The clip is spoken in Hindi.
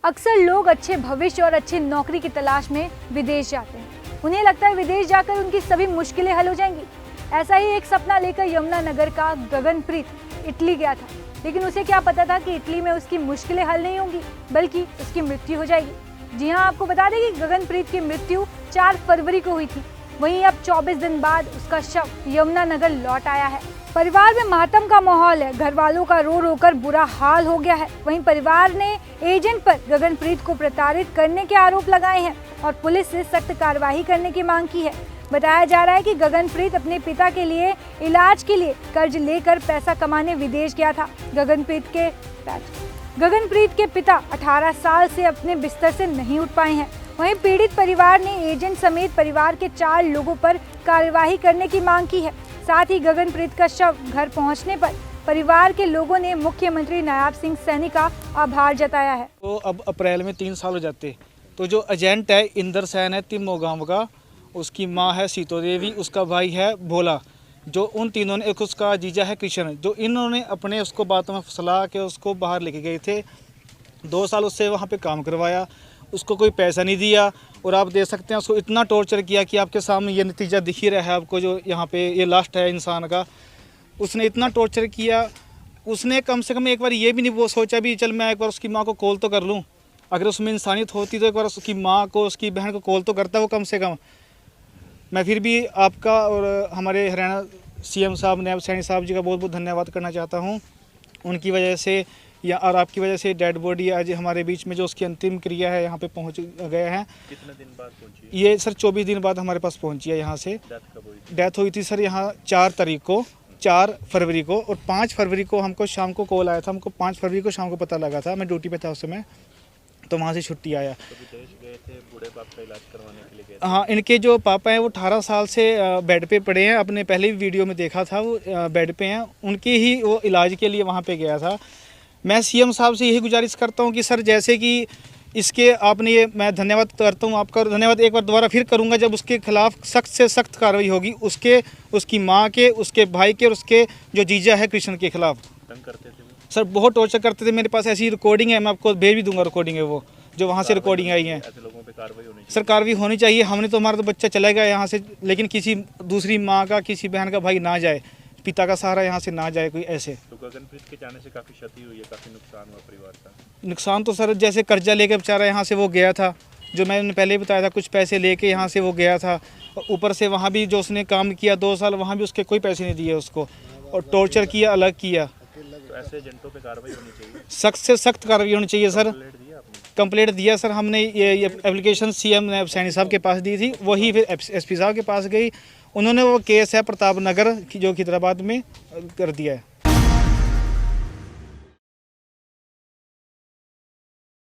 अक्सर लोग अच्छे भविष्य और अच्छी नौकरी की तलाश में विदेश जाते हैं। उन्हें लगता है विदेश जाकर उनकी सभी मुश्किलें हल हो जाएंगी। ऐसा ही एक सपना लेकर यमुनानगर का गगनप्रीत इटली गया था, लेकिन उसे क्या पता था कि इटली में उसकी मुश्किलें हल नहीं होंगी बल्कि उसकी मृत्यु हो जाएगी। जी हाँ, आपको बता दें कि गगनप्रीत की मृत्यु 4 फरवरी को हुई थी। वहीं अब 24 दिन बाद उसका शव यमुनानगर लौट आया है। परिवार में मातम का माहौल है। घर वालों का रो रो कर बुरा हाल हो गया है। वहीं परिवार ने एजेंट पर गगनप्रीत को प्रताड़ित करने के आरोप लगाए हैं और पुलिस से सख्त कार्रवाई करने की मांग की है। बताया जा रहा है कि गगनप्रीत अपने पिता के लिए इलाज के लिए कर्ज लेकर पैसा कमाने विदेश गया था। गगनप्रीत के पिता 18 साल से अपने बिस्तर से नहीं उठ पाए हैं। वहीं पीड़ित परिवार ने एजेंट समेत परिवार के 4 लोगों पर कार्रवाई करने की मांग की है। साथ ही गगनप्रीत का शव घर पहुंचने पर परिवार के लोगों ने मुख्यमंत्री नायब सिंह सैनी का आभार जताया है। तो अब अप्रैल में 3 साल हो जाते, तो जो एजेंट है इंदर सैन है तिम्मो गांव का, उसकी माँ है सीतो देवी, उसका भाई है भोला, जो उन तीनों ने, एक उसका जीजा है कृष्ण, जो इन्होंने अपने उसको बातों में फंसला के उसको बाहर लेके गए थे। 2 साल उससे वहाँ पे काम करवाया, उसको कोई पैसा नहीं दिया और आप देख सकते हैं उसको इतना टॉर्चर किया कि आपके सामने ये नतीजा दिख ही रहा है आपको, जो यहाँ पे ये लास्ट है इंसान का। उसने इतना टॉर्चर किया, उसने कम से कम एक बार ये भी नहीं वो सोचा भी चल मैं एक बार उसकी माँ को कॉल तो कर लूँ। अगर उसमें इंसानियत होती तो एक बार उसकी माँ को, उसकी बहन को कॉल तो करता वो कम से कम। मैं फिर भी आपका और हमारे हरियाणा सीएम साहब नायब सैनी साहब जी का बहुत बहुत धन्यवाद करना चाहता हूँ। उनकी वजह से या और आपकी वजह से डेड बॉडी आज हमारे बीच में जो उसकी अंतिम क्रिया है यहाँ पे पहुँच गए हैं। कितने दिन बाद पहुंची? ये सर 24 दिन बाद हमारे पास पहुँची है यहाँ से। डेथ हुई थी सर यहाँ 4 फरवरी को और 5 फरवरी को हमको शाम को कॉल आया था। हमको 5 फरवरी को शाम को पता लगा था, मैं ड्यूटी पे था उस समय, तो वहाँ से छुट्टी आया। तो विदेश गए थे बूढ़े बाप का इलाज करवाने के लिए गए थे? हाँ, इनके जो पापा हैं वो 18 साल से बेड पे पड़े हैं। अपने पहले भी वीडियो में देखा था, वो बेड पे हैं। उनके ही वो इलाज के लिए वहाँ पे गया था। मैं सीएम साहब से यही गुजारिश करता हूँ कि सर जैसे कि इसके आपने ये, मैं धन्यवाद करता हूँ आपका, धन्यवाद एक बार दोबारा फिर करूँगा जब उसके खिलाफ सख्त से सख्त कार्रवाई होगी, उसकी माँ के, उसके भाई के और उसके जो जीजा है कृष्ण के खिलाफ। तंग करते थे वो? सर बहुत टॉर्चर करते थे। मेरे पास ऐसी रिकॉर्डिंग है, मैं आपको भेज भी दूंगा। रिकॉर्डिंग है वो जो वहाँ से रिकॉर्डिंग आई है। ऐसे लोगों पे कार्रवाई होनी चाहिए। सर कार्रवाई होनी चाहिए। हमने तो, हमारा तो बच्चा चला गया यहाँ से, लेकिन किसी दूसरी माँ का, किसी बहन का भाई ना जाए, पिता का सहारा यहाँ से ना जाए कोई ऐसे। तो गगनप्रीत के जाने से काफ़ी क्षति हुई है, काफ़ी नुकसान हुआ परिवार का? नुकसान तो सर जैसे कर्जा लेके बेचारा यहाँ से वो गया था, जो मैंने पहले ही बताया था, कुछ पैसे लेके यहाँ से वो गया था। और ऊपर से वहाँ भी जो उसने काम किया 2 साल, वहाँ भी उसके कोई पैसे नहीं दिए उसको, और टॉर्चर किया, अलग किया। तो ऐसे एजेंटों पे कार्रवाई होनी चाहिए, सख्त से सख्त कार्रवाई होनी चाहिए सर। कंप्लेंट दिया आपने? कंप्लेंट दिया सर हमने, ये एप्लीकेशन सीएम नायब सैनी साहब के पास दी थी, वही फिर एसपी साहब के पास गई। उन्होंने वो केस है प्रताप नगर जो खिदराबाद में कर दिया है।